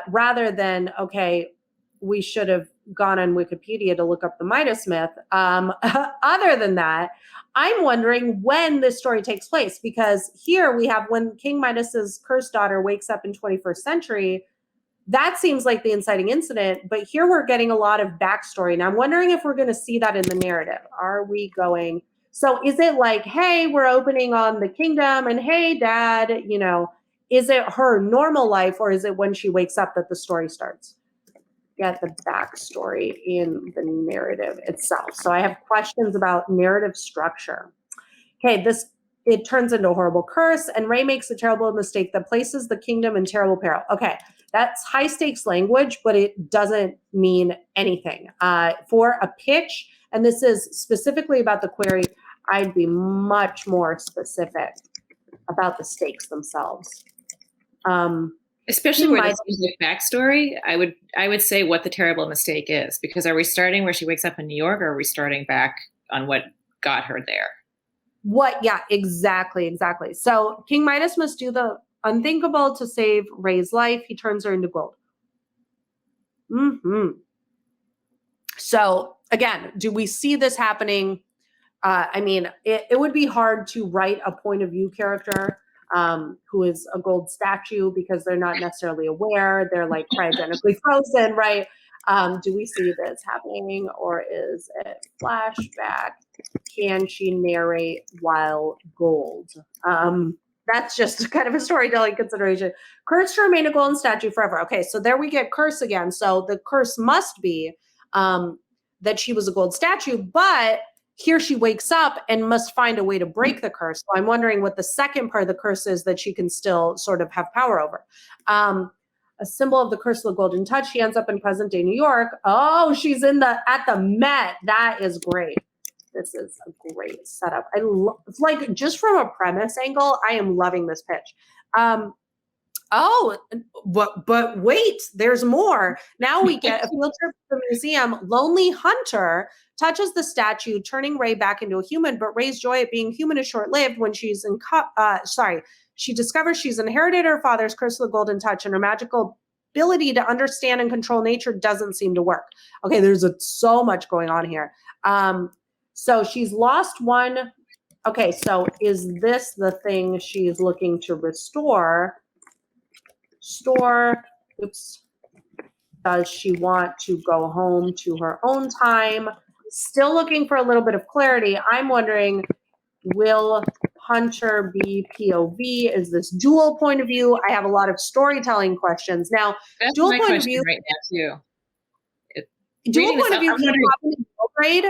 rather than, okay, we should have gone on Wikipedia to look up the Midas myth. Other than that, I'm wondering when this story takes place, because here we have when King Midas's cursed daughter wakes up in 21st century. That seems like the inciting incident, but here we're getting a lot of backstory. And I'm wondering if we're going to see that in the narrative. Are we going? So is it like, hey, we're opening on the kingdom and hey, dad, is it her normal life or is it when she wakes up that the story starts? Get the backstory in the narrative itself. So I have questions about narrative structure. Okay, it turns into a horrible curse, and Ray makes a terrible mistake that places the kingdom in terrible peril. Okay, that's high stakes language, but it doesn't mean anything. For a pitch, and this is specifically about the query, I'd be much more specific about the stakes themselves. Especially where there's like backstory, I would say what the terrible mistake is, because are we starting where she wakes up in New York, or are we starting back on what got her there? Yeah, exactly. So King Midas must do the unthinkable to save Ray's life. He turns her into gold. So again, do we see this happening? It would be hard to write a point of view character who is a gold statue because they're not necessarily aware. They're like cryogenically frozen, right? Do we see this happening, or is it flashback? Can she narrate while gold? That's just kind of a storytelling consideration. Curse to remain a golden statue forever. Okay, so there we get curse again. So the curse must be that she was a gold statue, but here she wakes up and must find a way to break the curse. So I'm wondering what the second part of the curse is that she can still sort of have power over. A symbol of the curse of the golden touch. She ends up in present day New York. Oh, she's at the Met. That is great. This is a great setup. It's like just from a premise angle, I am loving this pitch. But wait, there's more. Now we get a field trip to the museum. Lonely Hunter touches the statue, turning Ray back into a human, but Ray's joy at being human is short-lived when she discovers she's inherited her father's curse of the golden touch, and her magical ability to understand and control nature doesn't seem to work. Okay, there's so much going on here. So she's lost one Okay, so is this the thing she's looking to restore? Oops. Does she want to go home to her own time? Still looking for a little bit of clarity. I'm wondering, will Hunter be POV? Is this dual point of view? I have a lot of storytelling questions. Now, That's dual my point of question view right now too. dual Reading this, point of view I'm can wondering. happen in middle grade.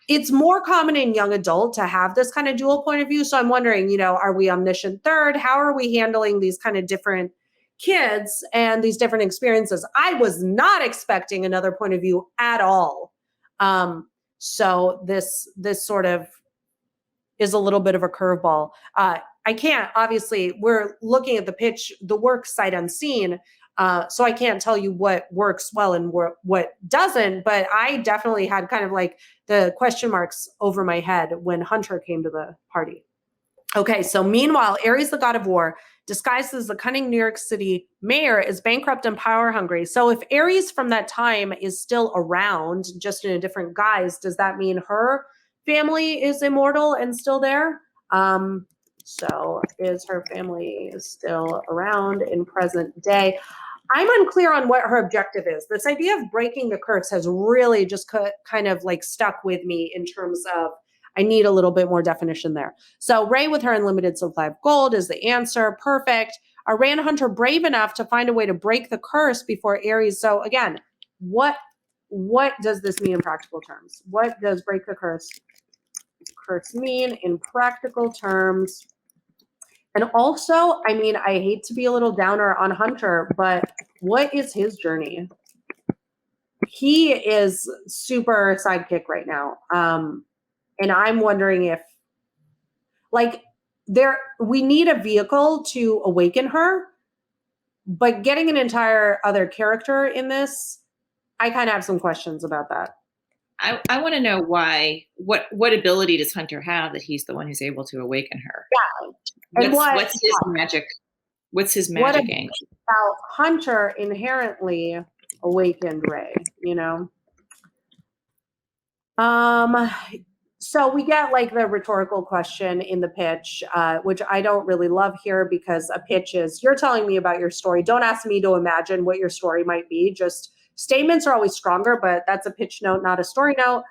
It's more common in young adult to have this kind of dual point of view. So I'm wondering, you know, are we omniscient third? How are we handling these kind of different kids and these different experiences? I was not expecting another point of view at all. So this sort of is a little bit of a curveball. I can't, obviously, we're looking at the pitch, the work sight unseen. So I can't tell you what works well and what doesn't, but I definitely had kind of like the question marks over my head when Hunter came to the party. Okay, so meanwhile, Ares, the god of war, disguised as the cunning New York City mayor, is bankrupt and power hungry. So if Ares from that time is still around, just in a different guise, does that mean her family is immortal and still there? So is her family still around in present day? I'm unclear on what her objective is. This idea of breaking the curse has really just kind of like stuck with me in terms of I need a little bit more definition there. So Ray with her unlimited supply of gold is the answer. Perfect. Are Ray and Hunter brave enough to find a way to break the curse before Ares? So again, what does this mean in practical terms? What does break the curse mean in practical terms? And also, I mean, I hate to be a little downer on Hunter, but what is his journey? He is super sidekick right now. And I'm wondering if, like, we need a vehicle to awaken her, but getting an entire other character in this, I kind of have some questions about that. I want to know why. What ability does Hunter have that he's the one who's able to awaken her? Yeah. And what's his magic? What's his magic angle? How Hunter inherently awakened Ray, you know? So we get like the rhetorical question in the pitch, which I don't really love here because a pitch is you're telling me about your story. Don't ask me to imagine what your story might be. Just statements are always stronger, but that's a pitch note, not a story note.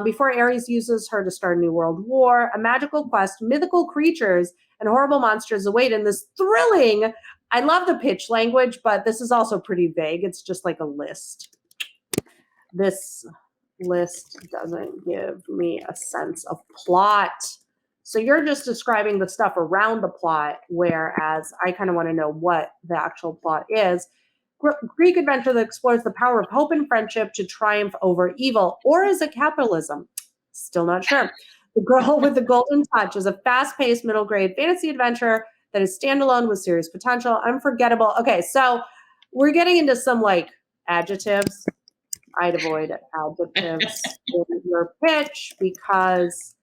Before Ares uses her to start a new world war, a magical quest, mythical creatures, and horrible monsters await in this thrilling. I love the pitch language, but this is also pretty vague. It's just like a list. This list doesn't give me a sense of plot. So you're just describing the stuff around the plot, whereas I kind of want to know what the actual plot is. Greek adventure that explores the power of hope and friendship to triumph over evil. Or is it capitalism? Still not sure. The Girl with the Golden Touch is a fast-paced middle grade fantasy adventure that is standalone with serious potential, unforgettable. Okay, so we're getting into some like adjectives. I'd avoid adjectives in your pitch because,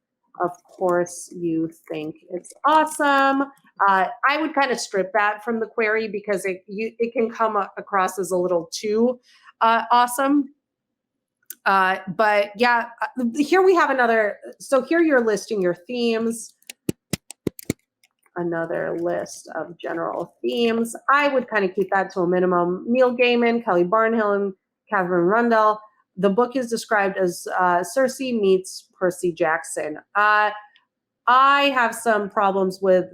of course, you think it's awesome. I would kind of strip that from the query because it can come across as a little too awesome. But yeah, here we have another. So here you're listing your themes. Another list of general themes. I would kind of keep that to a minimum. Neil Gaiman, Kelly Barnhill, and Catherine Rundell. The book is described as Circe meets Percy Jackson. I have some problems with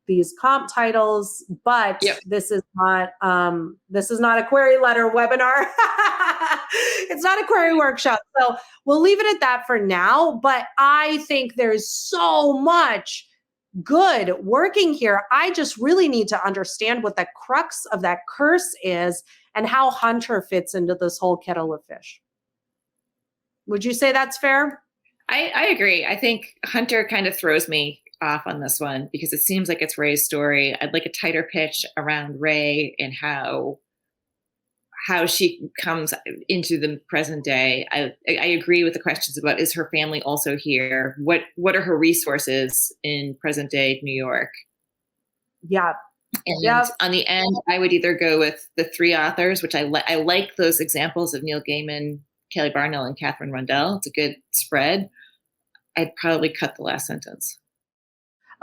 these comp titles, but this is not a query letter webinar. It's not a query workshop. So we'll leave it at that for now. But I think there's so much good working here. I just really need to understand what the crux of that curse is and how Hunter fits into this whole kettle of fish. Would you say that's fair? I agree. I think Hunter kind of throws me off on this one because it seems like it's Ray's story. I'd like a tighter pitch around Ray and how she comes into the present day. I agree with the questions about, is her family also here? What are her resources in present day New York? Yeah. And on the end, I would either go with the three authors, which I like those examples of Neil Gaiman, Kelly Barnhill, and Catherine Rundell. It's a good spread. I'd probably cut the last sentence.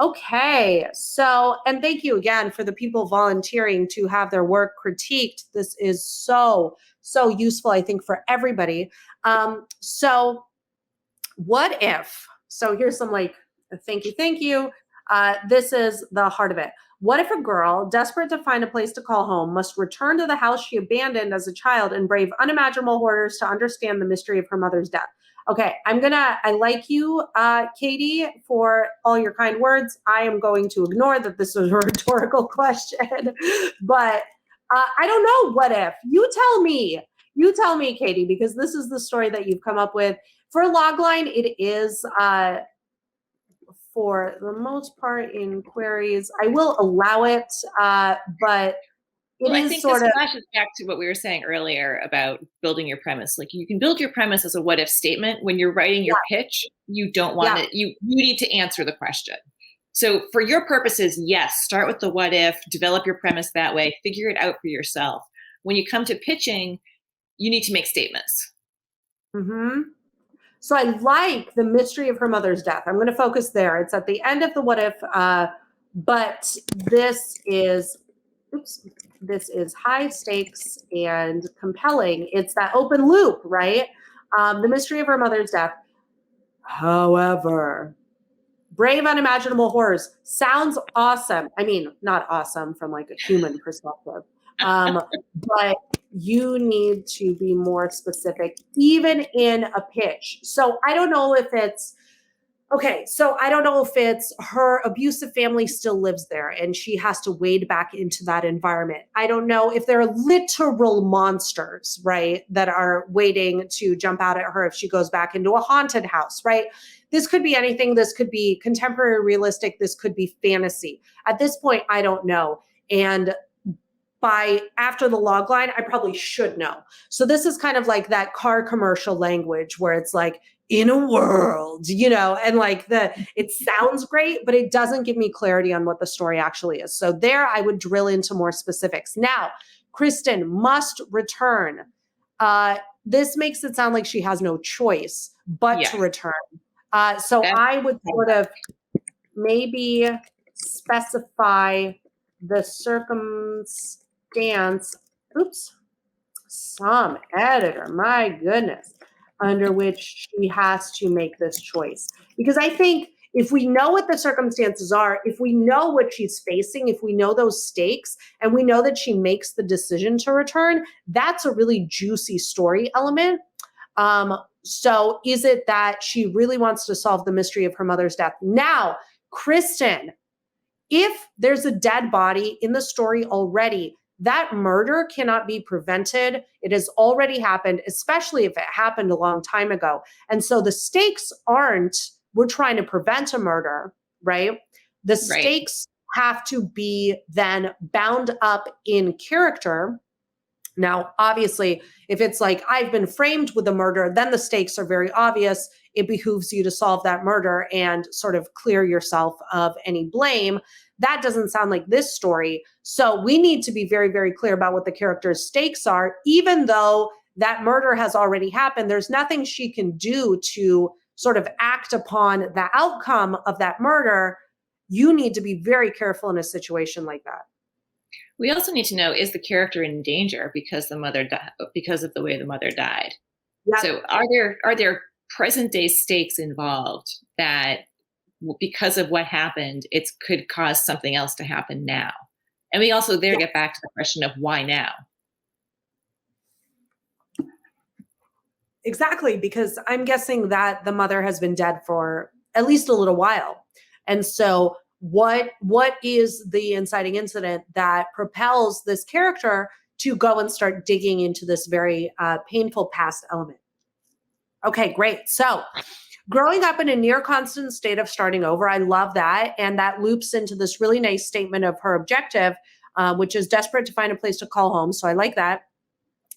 Okay. So, and thank you again for the people volunteering to have their work critiqued. This is so, so useful, I think, for everybody. So what if, so here's some like, thank you. This is the heart of it. What if a girl, desperate to find a place to call home, must return to the house she abandoned as a child and brave unimaginable horrors to understand the mystery of her mother's death? Okay, I like you, Katie, for all your kind words. I am going to ignore that this was a rhetorical question, but I don't know. What if? You tell me, Katie, because this is the story that you've come up with. For a logline, it is, for the most part, in queries. I will allow it, but it Well, I is think sort this of flashes back to what we were saying earlier about building your premise. Like you can build your premise as a what if statement. When you're writing your pitch, you don't want it. You need to answer the question. So for your purposes, yes, start with the what if, develop your premise that way, figure it out for yourself. When you come to pitching, you need to make statements. Mm-hmm. So I like the mystery of her mother's death. I'm going to focus there. It's at the end of the what if, but this is high stakes and compelling. It's that open loop, right? The mystery of her mother's death. However, brave unimaginable horrors sounds awesome. I mean, not awesome from like a human perspective, but you need to be more specific, even in a pitch. So I don't know if it's her abusive family still lives there and she has to wade back into that environment. I don't know if there are literal monsters, right, that are waiting to jump out at her if she goes back into a haunted house, right? This could be anything. This could be contemporary realistic. This could be fantasy. At this point, I don't know. And by after the log line, I probably should know. So this is kind of like that car commercial language where it's like, in a world, and like it sounds great, but it doesn't give me clarity on what the story actually is. So there I would drill into more specifics. Now, Kristen must return. This makes it sound like she has no choice but to return. So I would sort of maybe specify the circumstance. Some editor, my goodness, under which she has to make this choice. Because I think if we know what the circumstances are, if we know what she's facing, if we know those stakes, and we know that she makes the decision to return, that's a really juicy story element. So is it that she really wants to solve the mystery of her mother's death? Now, Kristen, if there's a dead body in the story already, that murder cannot be prevented. It has already happened, especially if it happened a long time ago. And so the stakes aren't, we're trying to prevent a murder, right? The stakes have to be then bound up in character. Now, obviously, if it's like, I've been framed with a murder, then the stakes are very obvious. It behooves you to solve that murder and sort of clear yourself of any blame. That doesn't sound like this story. So we need to be very, very clear about what the character's stakes are. Even though that murder has already happened, there's nothing she can do to sort of act upon the outcome of that murder. You need to be very careful in a situation like that. We also need to know, is the character in danger because because of the way the mother died? Yep. So are there present day stakes involved that because of what happened, it could cause something else to happen now? And we also get back to the question of why now? Exactly, because I'm guessing that the mother has been dead for at least a little while. And so what is the inciting incident that propels this character to go and start digging into this very painful past element? Okay, great. So growing up in a near constant state of starting over, I love that. And that loops into this really nice statement of her objective, which is desperate to find a place to call home. So I like that.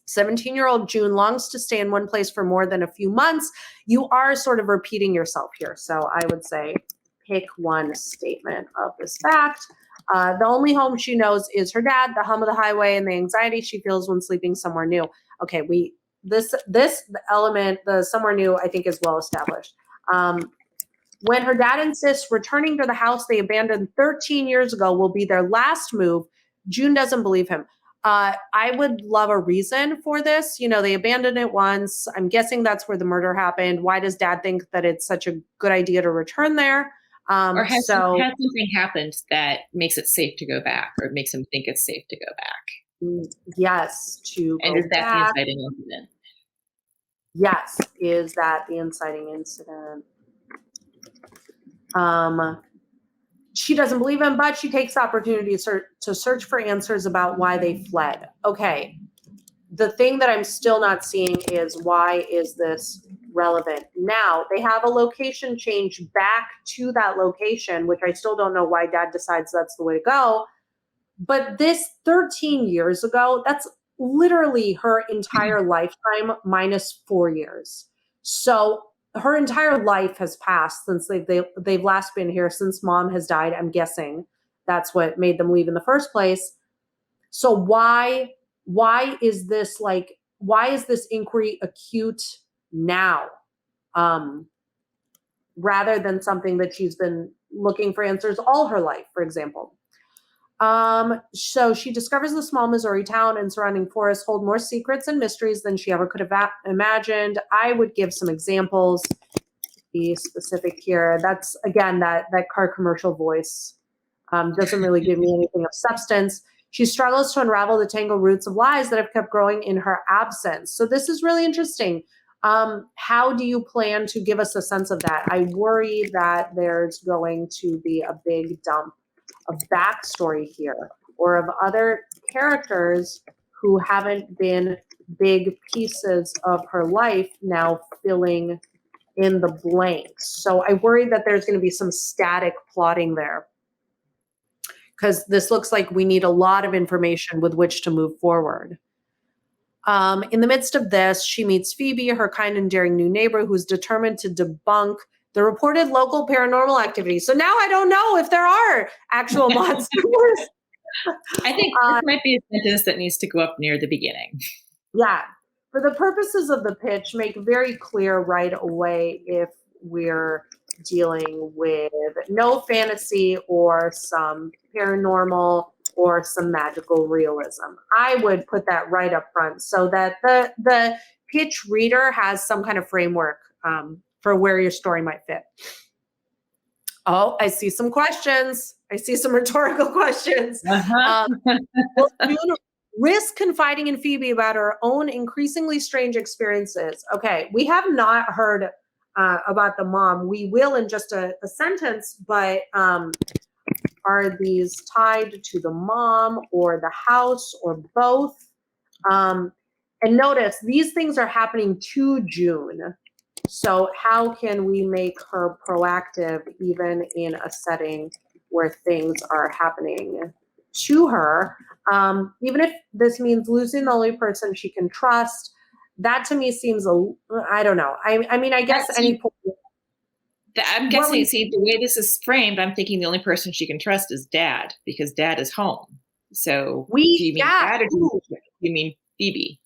17-year-old June longs to stay in one place for more than a few months. You are sort of repeating yourself here. So I would say pick one statement of this fact. The only home she knows is her dad, the hum of the highway, and the anxiety she feels when sleeping somewhere new. Okay, this element, the somewhere new, I think is well established. When her dad insists returning to the house they abandoned 13 years ago will be their last move, June doesn't believe him. I would love a reason for this. You know, they abandoned it once. I'm guessing that's where the murder happened. Why does dad think that it's such a good idea to return there? Or has something happened that makes it safe to go back, or makes him think it's safe to go back? Yes, to and go is that back. the inciting incident? Yes, is that the inciting incident? She doesn't believe him, but she takes the opportunity to search for answers about why they fled. Okay. The thing that I'm still not seeing is, why is this relevant? Now, they have a location change back to that location, which I still don't know why dad decides that's the way to go. But this 13 years ago, that's literally her entire lifetime minus 4 years. So her entire life has passed since they've last been here, since mom has died. I'm guessing that's what made them leave in the first place. So why is this inquiry acute now, rather than something that she's been looking for answers all her life, for example? So she discovers the small Missouri town and surrounding forests hold more secrets and mysteries than she ever could have imagined. I would give some examples, be specific here. That's, again, that car commercial voice doesn't really give me anything of substance. She struggles to unravel the tangled roots of lies that have kept growing in her absence. So this is really interesting. How do you plan to give us a sense of that? I worry that there's going to be a big dump of backstory here, or of other characters who haven't been big pieces of her life now filling in the blanks. So I worry that there's going to be some static plotting there, because this looks like we need a lot of information with which to move forward. In the midst of this, she meets Phoebe, her kind and daring new neighbor, who's determined to debunk the reported local paranormal activity. So now I don't know if there are actual monsters. I think this might be a sentence that needs to go up near the beginning. Yeah. For the purposes of the pitch, make very clear right away if we're dealing with no fantasy or some paranormal or some magical realism. I would put that right up front so that the pitch reader has some kind of framework for where your story might fit. Oh, I see some questions. I see some rhetorical questions. Will June risk confiding in Phoebe about her own increasingly strange experiences? Okay, we have not heard about the mom. We will in just a sentence, but are these tied to the mom or the house or both? And notice these things are happening to June. So how can we make her proactive even in a setting where things are happening to her? Even if this means losing the only person she can trust, that to me seems I don't know. I mean, I guess any point. I'm guessing, see, the way this is framed, I'm thinking the only person she can trust is dad, because dad is home. So do you mean dad, or do you mean Phoebe?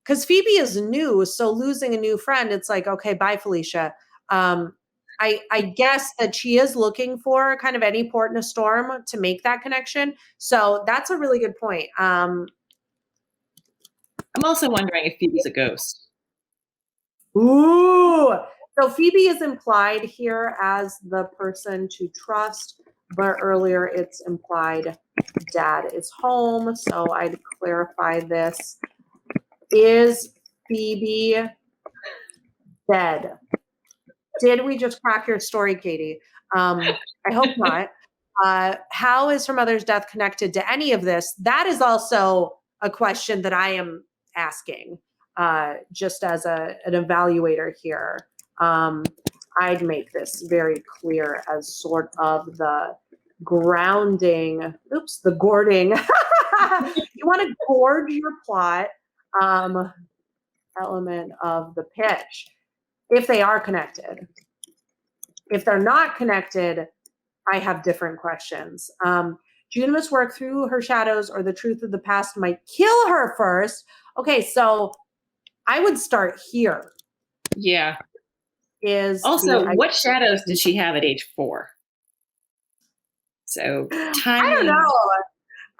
Because Phoebe is new, so losing a new friend, it's like, okay, bye, Felicia. I guess that she is looking for kind of any port in a storm to make that connection. So that's a really good point. I'm also wondering if Phoebe's a ghost. Ooh. So Phoebe is implied here as the person to trust, but earlier it's implied dad is home. So I'd clarify this. Is Phoebe dead? Did we just crack your story, Katie? I hope not. How is her mother's death connected to any of this? That is also a question that I am asking, just as an evaluator here. I'd make this very clear as sort of the grounding, the gording. You want to gorge your plot element of the pitch if they are connected. If they're not connected, I have different questions. June must work through her shadows, or the truth of the past might kill her first. Okay, so I would start here. Yeah. is Also, the what shadows did she have at age 4? So I don't timing. know.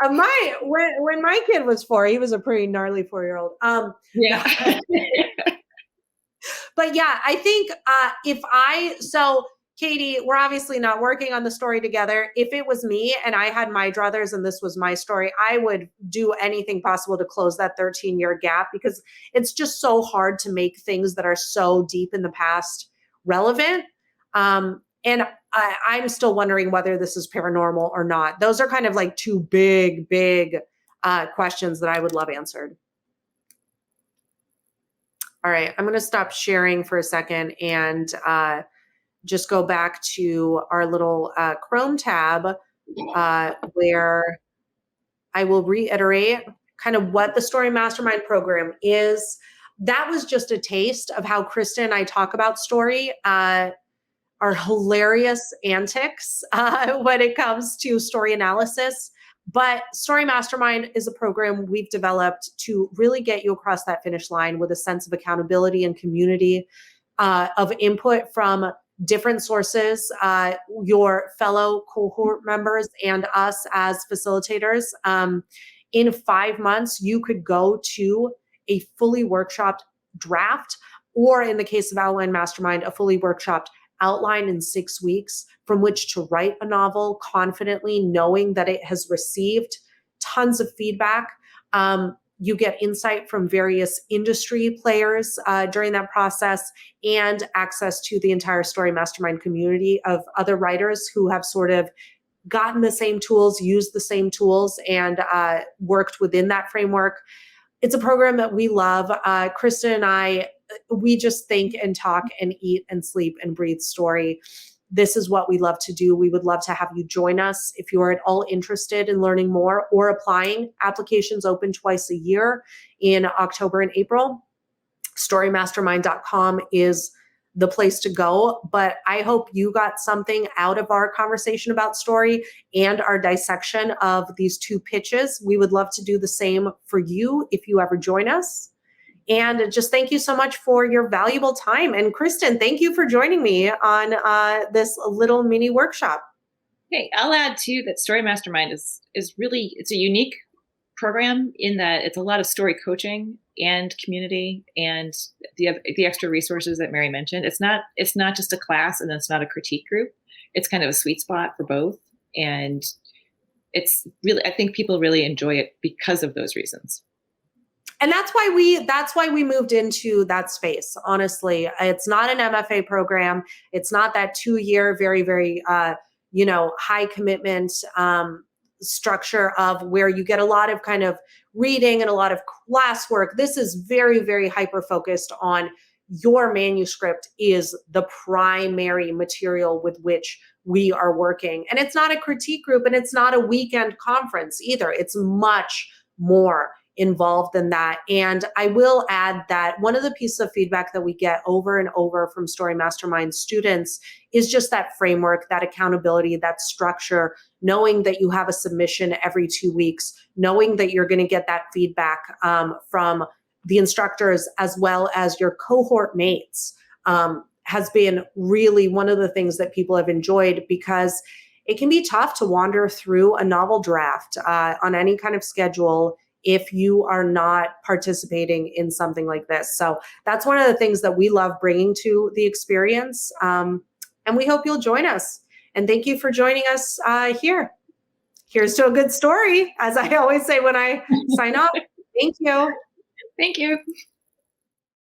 When my kid was 4, he was a pretty gnarly 4-year-old. Yeah. But yeah, I think so Katie, we're obviously not working on the story together. If it was me and I had my druthers and this was my story, I would do anything possible to close that 13-year gap, because it's just so hard to make things that are so deep in the past relevant. And I'm still wondering whether this is paranormal or not. Those are kind of like two big questions that I would love answered. All right, I'm going to stop sharing for a second and just go back to our little Chrome tab where I will reiterate kind of what the Story Mastermind program is. That was just a taste of how Kristen and I talk about story, our hilarious antics when it comes to story analysis. But Story Mastermind is a program we've developed to really get you across that finish line with a sense of accountability and community, of input from different sources, your fellow cohort members and us as facilitators. In 5 months, you could go to a fully workshopped draft, or in the case of Outline Mastermind, a fully workshopped outline in 6 weeks from which to write a novel confidently, knowing that it has received tons of feedback. You get insight from various industry players during that process, and access to the entire Story Mastermind community of other writers who have sort of gotten the same tools, used the same tools, and worked within that framework. It's a program that we love. Kristen and I, we just think and talk and eat and sleep and breathe story. This is what we love to do. We would love to have you join us if you are at all interested in learning more or applying. Applications open twice a year in October and April. StoryMastermind.com is the place to go. But I hope you got something out of our conversation about story and our dissection of these two pitches. We would love to do the same for you if you ever join us. And just thank you so much for your valuable time. And Kristen, thank you for joining me on this little mini workshop. Hey, I'll add too that Story Mastermind is really, it's a unique program in that it's a lot of story coaching and community and the extra resources that Mary mentioned. It's not just a class, and it's not a critique group. It's kind of a sweet spot for both. And it's really, I think people really enjoy it because of those reasons. And that's why we moved into that space. Honestly, it's not an MFA program. It's not that 2-year, very, high commitment structure of where you get a lot of kind of reading and a lot of classwork. This is very hyper focused on your manuscript is the primary material with which we are working. And it's not a critique group, and it's not a weekend conference either. It's much more involved than that. And I will add that one of the pieces of feedback that we get over and over from Story Mastermind students is just that framework, that accountability, that structure, knowing that you have a submission every 2 weeks, knowing that you're going to get that feedback from the instructors as well as your cohort mates, has been really one of the things that people have enjoyed, because it can be tough to wander through a novel draft on any kind of schedule if you are not participating in something like this. So that's one of the things that we love bringing to the experience. And we hope you'll join us. And thank you for joining us here. Here's to a good story, as I always say when I sign off. Thank you. Thank you.